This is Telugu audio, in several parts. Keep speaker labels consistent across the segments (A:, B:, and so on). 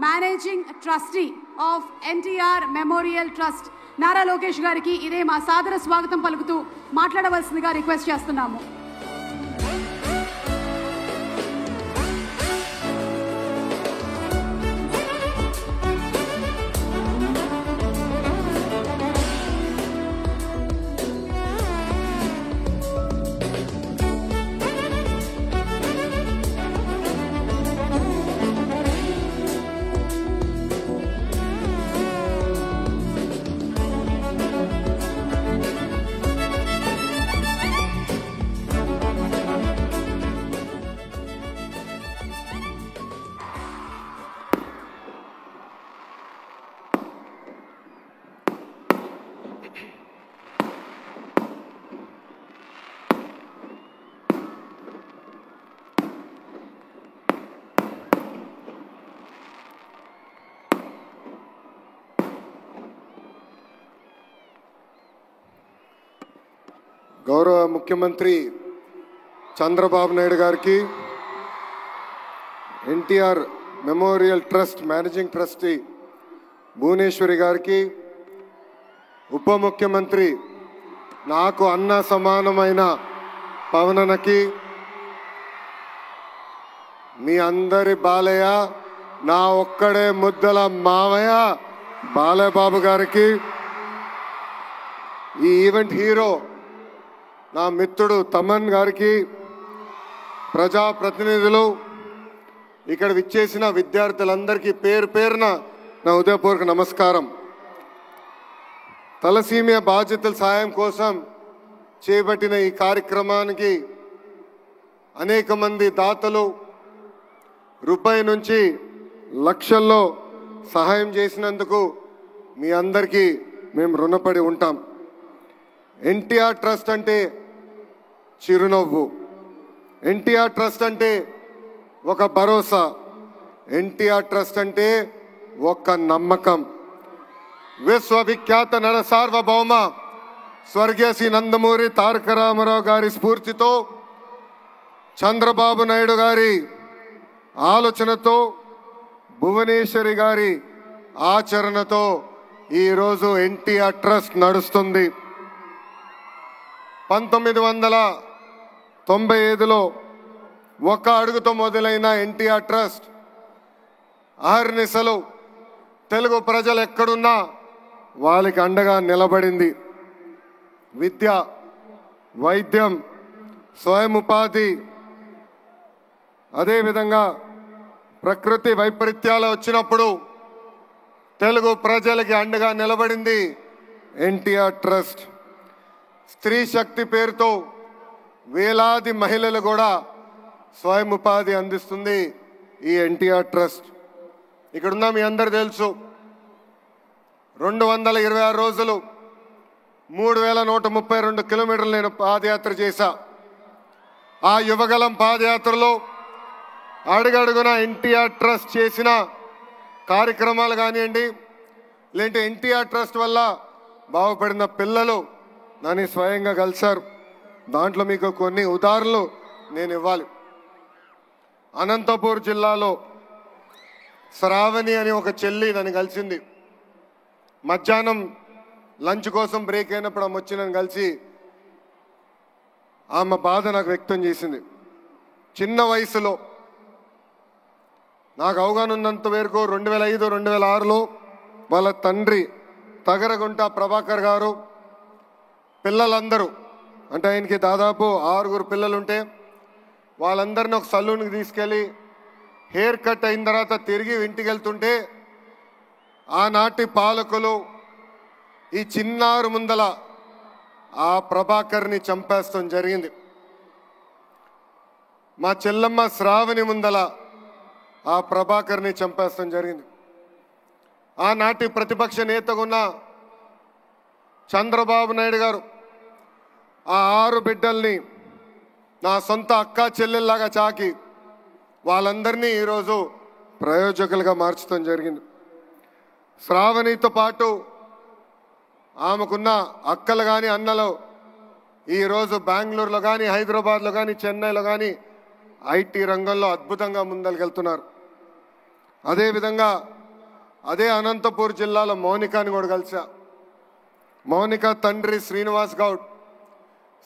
A: Managing trustee of NTR memorial trust Nara Lokesh గారికి ఇదే మా సాదర స్వాగతం పలుకుతూ మాట్లాడవలసిందిగా రిక్వెస్ట్ చేస్తున్నాము.
B: గౌరవ ముఖ్యమంత్రి చంద్రబాబు నాయుడు గారికి, NTR memorial trust managing trustee Bhuvaneswari గారికి, ఉప ముఖ్యమంత్రి నాకు అన్న సమానమైన పవనన్నకి, మీ అందరి బాలయ్య నా ఒక్కడే ముద్దల మావయ్య బాలయ్య బాబు గారికి, ఈ ఈవెంట్ హీరో నా మిత్రుడు తమన్ గారికి, ప్రజాప్రతినిధులు, ఇక్కడ విచ్చేసిన విద్యార్థులందరికీ పేరు పేరున నా హృదయపూర్వక నమస్కారం. తలసీమియా బాధితుల సాయం కోసం చేపట్టిన ఈ కార్యక్రమానికి అనేక మంది దాతలు రూపాయి నుంచి లక్షల్లో సహాయం చేసినందుకు మీ అందరికీ మేము రుణపడి ఉంటాం. ఎన్టీఆర్ ట్రస్ట్ అంటే చిరునవ్వు, ఎన్టీఆర్ ట్రస్ట్ అంటే ఒక భరోసా, ఎన్టీఆర్ ట్రస్ట్ అంటే ఒక నమ్మకం. విశ్వవిఖ్యాత నట సార్వభౌమ స్వర్గీయ శ్రీ నందమూరి తారక రామారావు గారి స్ఫూర్తితో, చంద్రబాబు నాయుడు గారి ఆలోచనతో, భువనేశ్వరి గారి ఆచరణతో ఈరోజు ఎన్టీఆర్ ట్రస్ట్ నడుస్తుంది. 1995లో ఒక అడుగుతో మొదలైన ఎన్టీఆర్ ట్రస్ట్ అహర్నిశలు తెలుగు ప్రజలు ఎక్కడున్నా వాళ్ళకి అండగా నిలబడింది. విద్య, వైద్యం, స్వయం ఉపాధి, అదేవిధంగా ప్రకృతి వైపరీత్యాలు వచ్చినప్పుడు తెలుగు ప్రజలకి అండగా నిలబడింది ఎన్టీఆర్ ట్రస్ట్. స్త్రీ శక్తి పేరుతో వేలాది మహిళలు కూడా స్వయం ఉపాధి అందిస్తుంది ఈ ఎన్టీఆర్ ట్రస్ట్. ఇక్కడున్న మీ అందరు తెలుసు, 226 రోజులు 3132 కిలోమీటర్లు నేను పాదయాత్ర చేశా. ఆ యువగలం పాదయాత్రలో అడుగడుగున ఎన్టీఆర్ ట్రస్ట్ చేసిన కార్యక్రమాలు కానివ్వండి, లేదంటే ఎన్టీఆర్ ట్రస్ట్ వల్ల బాగుపడిన పిల్లలు నన్ను స్వయంగా కలిశారు. దాంట్లో మీకు కొన్ని ఉదాహరణలు నేను ఇవ్వాలి. అనంతపూర్ జిల్లాలో శ్రావణి అని ఒక చెల్లి నన్ను కలిసింది. మధ్యాహ్నం లంచ్ కోసం బ్రేక్ అయినప్పుడు ఆమె వచ్చి నన్ను కలిసి ఆమె బాధ నాకు వ్యక్తం చేసింది. చిన్న వయసులో నాకు అవగాహన ఉన్నంత వరకు 2005, 2006లో వాళ్ళ తండ్రి తగరగుంట ప్రభాకర్ గారు పిల్లలందరూ, అంటే ఆయనకి దాదాపు 6 పిల్లలుంటే వాళ్ళందరినీ ఒక సలూన్కి తీసుకెళ్ళి హెయిర్ కట్ అయిన తర్వాత తిరిగి ఇంటికి వెళ్తుంటే ఆనాటి పాలకులు ఈ చిన్నారు ముందల ఆ ప్రభాకర్ని చంపేస్తాం జరిగింది. మా చెల్లమ్మ శ్రావణి ముందల ఆ ప్రభాకర్ని చంపేస్తాం జరిగింది. ఆనాటి ప్రతిపక్ష నేతగా ఉన్న చంద్రబాబు నాయుడు గారు ఆ 6 బిడ్డల్ని నా సొంత అక్క చెల్లెల్లాగా చాకి వాళ్ళందరినీ ఈరోజు ప్రయోజకులుగా మార్చడం జరిగింది. శ్రావణితో పాటు ఆమెకున్న అక్కలు కానీ అన్నలు ఈరోజు బెంగళూరులో కానీ, హైదరాబాద్లో కానీ, చెన్నైలో కానీ ఐటీ రంగంలో అద్భుతంగా ముందరికెళ్తున్నారు. అదేవిధంగా అదే అనంతపూర్ జిల్లాలో మౌనికాని కూడా కలిసా. మౌనిక తండ్రి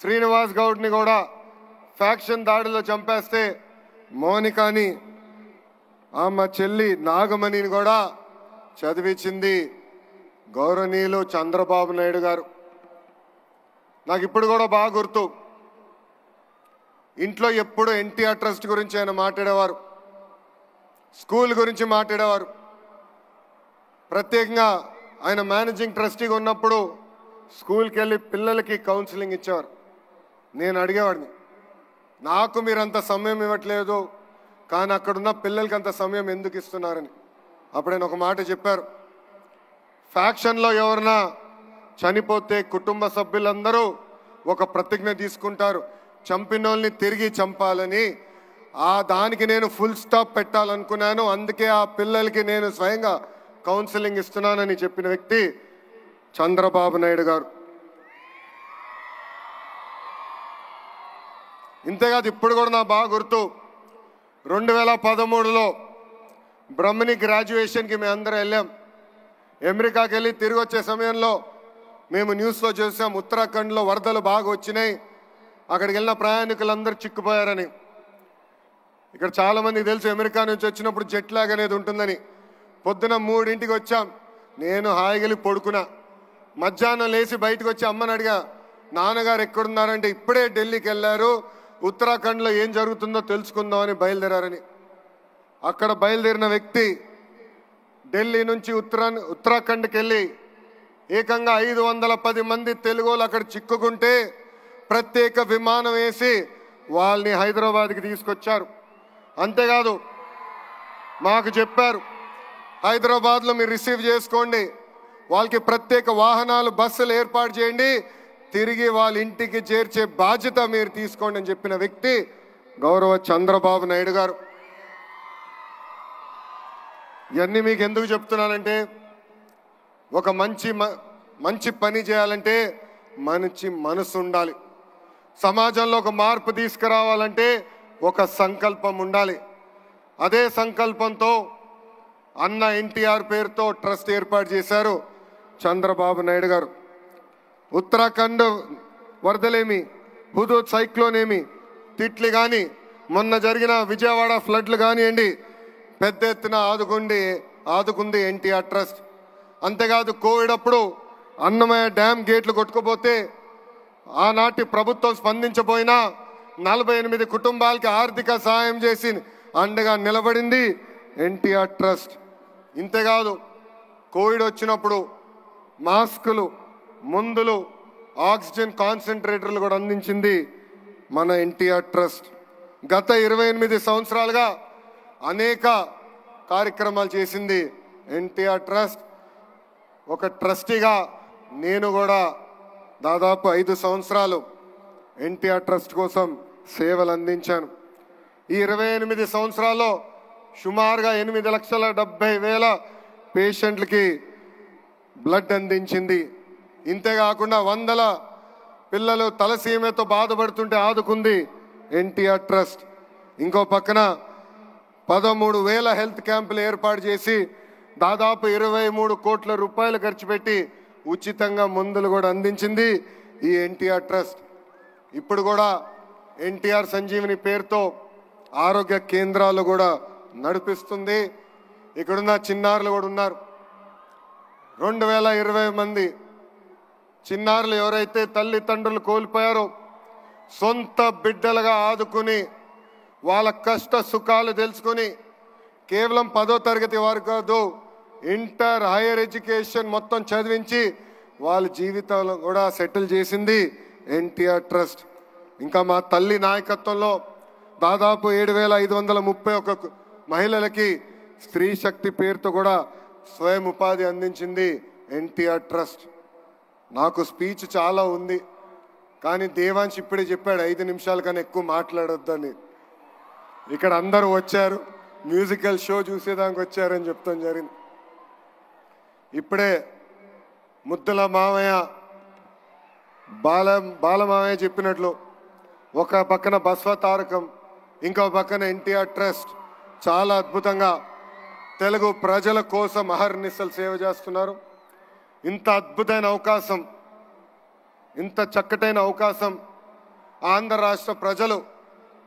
B: శ్రీనివాస్ గౌడ్ని కూడా ఫ్యాక్షన్ దాడిలో చంపేస్తే మౌనికాని ఆమె చెల్లి నాగమణిని కూడా చదివించింది గౌరవనీయులు చంద్రబాబు నాయుడు గారు. నాకు ఇప్పుడు కూడా బాగా గుర్తు, ఇంట్లో ఎప్పుడు ఎన్టీఆర్ ట్రస్ట్ గురించి ఆయన మాట్లాడేవారు, స్కూల్ గురించి మాట్లాడేవారు. ప్రత్యేకంగా ఆయన మేనేజింగ్ ట్రస్టీగా ఉన్నప్పుడు స్కూల్కి వెళ్ళి పిల్లలకి కౌన్సిలింగ్ ఇచ్చేవారు. నేను అడిగేవాడిని, నాకు మీరు అంత సమయం ఇవ్వట్లేదు కానీ అక్కడున్న పిల్లలకి అంత సమయం ఎందుకు ఇస్తున్నారని. అప్పుడు ఆయన ఒక మాట చెప్పారు, ఫ్యాక్షన్లో ఎవరన్నా చనిపోతే కుటుంబ సభ్యులందరూ ఒక ప్రతిజ్ఞ తీసుకుంటారు, చంపినోళ్ళని తిరిగి చంపాలని. దానికి నేను ఫుల్ స్టాప్ పెట్టాలనుకున్నాను, అందుకే ఆ పిల్లలకి నేను స్వయంగా కౌన్సిలింగ్ ఇస్తున్నానని చెప్పిన వ్యక్తి చంద్రబాబు నాయుడు గారు. ఇంతేకాదు ఇప్పుడు కూడా నా బాగా గుర్తు, 2013లో బ్రహ్మణి గ్రాడ్యుయేషన్కి మేము అందరం వెళ్ళాం. అమెరికాకి వెళ్ళి తిరిగి వచ్చే సమయంలో మేము న్యూస్లో చూసాం, ఉత్తరాఖండ్లో వరదలు బాగా వచ్చినాయి, అక్కడికి వెళ్ళిన ప్రయాణికులందరూ చిక్కుపోయారని. ఇక్కడ చాలామందికి తెలుసు అమెరికా నుంచి వచ్చినప్పుడు జెట్ లాగ్ అనేది ఉంటుందని. పొద్దున 3ంటికి వచ్చాం, నేను హాయిగలి పడుకున్నా. మధ్యాహ్నం లేచి బయటకు వచ్చి అమ్మని అడిగా, నాన్నగారు ఎక్కడున్నారంటే ఇప్పుడే ఢిల్లీకి వెళ్ళారు, ఉత్తరాఖండ్లో ఏం జరుగుతుందో తెలుసుకుందామని బయలుదేరారని. అక్కడ బయలుదేరిన వ్యక్తి ఢిల్లీ నుంచి ఉత్తరాఖండ్కి వెళ్ళి ఏకంగా 510 మంది తెలుగులు అక్కడ చిక్కుకుంటే ప్రత్యేక విమానం వేసి వాళ్ళని హైదరాబాద్కి తీసుకొచ్చారు. అంతేకాదు మాకు చెప్పారు, హైదరాబాద్లో మీరు రిసీవ్ చేసుకోండి, వాళ్ళకి ప్రత్యేక వాహనాలు బస్సులు ఏర్పాటు చేయండి, తిరిగి వాళ్ళ ఇంటికి చేర్చే బాధ్యత మీరు తీసుకోండి అని చెప్పిన వ్యక్తి గౌరవ చంద్రబాబు నాయుడు గారు. ఇవన్నీ మీకు ఎందుకు చెప్తున్నానంటే, ఒక మంచి పని చేయాలంటే మంచి మనసు ఉండాలి, సమాజంలో ఒక మార్పు తీసుకురావాలంటే ఒక సంకల్పం ఉండాలి. అదే సంకల్పంతో అన్న ఎన్టీఆర్ పేరుతో ట్రస్ట్ ఏర్పాటు చేశారు చంద్రబాబు నాయుడు గారు. ఉత్తరాఖండ్ వరదలేమి, హుదూద్ సైక్లోన్ ఏమి, తిట్లి కానీ, మొన్న జరిగిన విజయవాడ ఫ్లడ్లు కానివ్వండి, పెద్ద ఎత్తున ఆదుకుంది ఎన్టీఆర్ ట్రస్ట్. అంతేకాదు కోవిడ్ అప్పుడు అన్నమయ్య డ్యామ్ గేట్లు కొట్టుకుపోతే ఆనాటి ప్రభుత్వం స్పందించబోయినా 48 కుటుంబాలకి ఆర్థిక సహాయం చేసి అండగా నిలబడింది ఎన్టీఆర్ ట్రస్ట్. ఇంతేకాదు కోవిడ్ వచ్చినప్పుడు మాస్కులు, మందులు, ఆక్సిజన్ కాన్సన్ట్రేటర్లు కూడా అందించింది మన ఎన్టీఆర్ ట్రస్ట్. గత 28 సంవత్సరాలుగా అనేక కార్యక్రమాలు చేసింది ఎన్టీఆర్ ట్రస్ట్. ఒక ట్రస్టీగా నేను కూడా దాదాపు 5 సంవత్సరాలు ఎన్టీఆర్ ట్రస్ట్ కోసం సేవలు అందించాను. ఈ 28 సంవత్సరాల్లో సుమారుగా 8,70,000 పేషెంట్లకి బ్లడ్ అందించింది. ఇంతేకాకుండా 100 పిల్లలు తలసీమతో బాధపడుతుంటే ఆదుకుంది ఎన్టీఆర్ ట్రస్ట్. ఇంకో పక్కన 13,000 హెల్త్ క్యాంపులు ఏర్పాటు చేసి దాదాపు 23 కోట్ల రూపాయలు ఖర్చు పెట్టి ఉచితంగా మందులు కూడా అందించింది ఈ ఎన్టీఆర్ ట్రస్ట్. ఇప్పుడు కూడా ఎన్టీఆర్ సంజీవని పేరుతో ఆరోగ్య కేంద్రాలు కూడా నడిపిస్తుంది. ఇక్కడున్న చిన్నారులు కూడా ఉన్నారు. 2020 మంది చిన్నారులు ఎవరైతే తల్లిదండ్రులు కోల్పోయారో సొంత బిడ్డలుగా ఆదుకుని వాళ్ళ కష్ట సుఖాలు తెలుసుకుని కేవలం 10వ తరగతి వరకు కాదు, ఇంటర్, హైయర్ ఎడ్యుకేషన్ మొత్తం చదివించి వాళ్ళ జీవితాలు కూడా సెటిల్ చేసింది ఎన్టీఆర్ ట్రస్ట్. ఇంకా మా తల్లి నాయకత్వంలో దాదాపు 7,531 మహిళలకి స్త్రీ శక్తి పేరుతో కూడా స్వయం ఉపాధి అందించింది ఎన్టీఆర్ ట్రస్ట్. నాకు స్పీచ్ చాలా ఉంది కానీ దేవాంశ్ ఇప్పుడే చెప్పాడు 5 నిమిషాల కన్నా ఎక్కువ మాట్లాడొద్దని. ఇక్కడ అందరూ వచ్చారు, మ్యూజికల్ షో చూసేదానికి వచ్చారని చెప్తాం జరిగింది. ఇప్పుడే ముద్దుల మామయ్య బాలమామయ్య చెప్పినట్లు ఒక పక్కన బస్వ తారకం, ఇంకో పక్కన ఎన్టీఆర్ ట్రస్ట్ చాలా అద్భుతంగా తెలుగు ప్రజల కోసం అహర్నిశలు సేవ చేస్తున్నారు. ఇంత అద్భుతమైన అవకాశం, ఇంత చక్కటైన అవకాశం ఆంధ్ర రాష్ట్ర ప్రజలు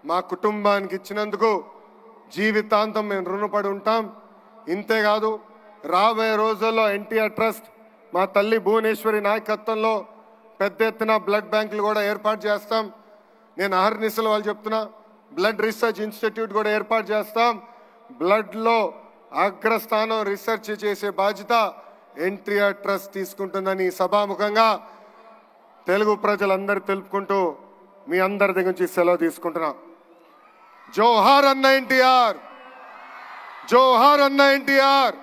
B: మా కుటుంబానికి ఇచ్చినందుకు జీవితాంతం మేము రుణపడి ఉంటాం. ఇంతేకాదు, రాబోయే రోజుల్లో ఎన్టీఆర్ ట్రస్ట్ మా తల్లి భువనేశ్వరి నాయకత్వంలో పెద్ద ఎత్తున బ్లడ్ బ్యాంకులు కూడా ఏర్పాటు చేస్తాం. నేను అహర్నిశలు వాళ్ళు చెప్తున్నా, బ్లడ్ రీసెర్చ్ ఇన్స్టిట్యూట్ కూడా ఏర్పాటు చేస్తాం. బ్లడ్లో అగ్రస్థానం రీసెర్చ్ చేసే బాధ్యత ఎన్టీఆర్ ట్రస్ట్ తీసుకుంటుందని సభాముఖంగా తెలుగు ప్రజలందరూ తెలుపుకుంటూ మీ అందరి దగ్గర నుంచి సెలవు తీసుకుంటున్నా. జోహార్ అన్న ఎన్టీఆర్, జోహార్ అన్న ఎన్టీఆర్.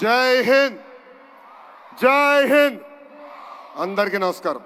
B: జై హింద్, జై హింద్. అందరికీ నమస్కారం.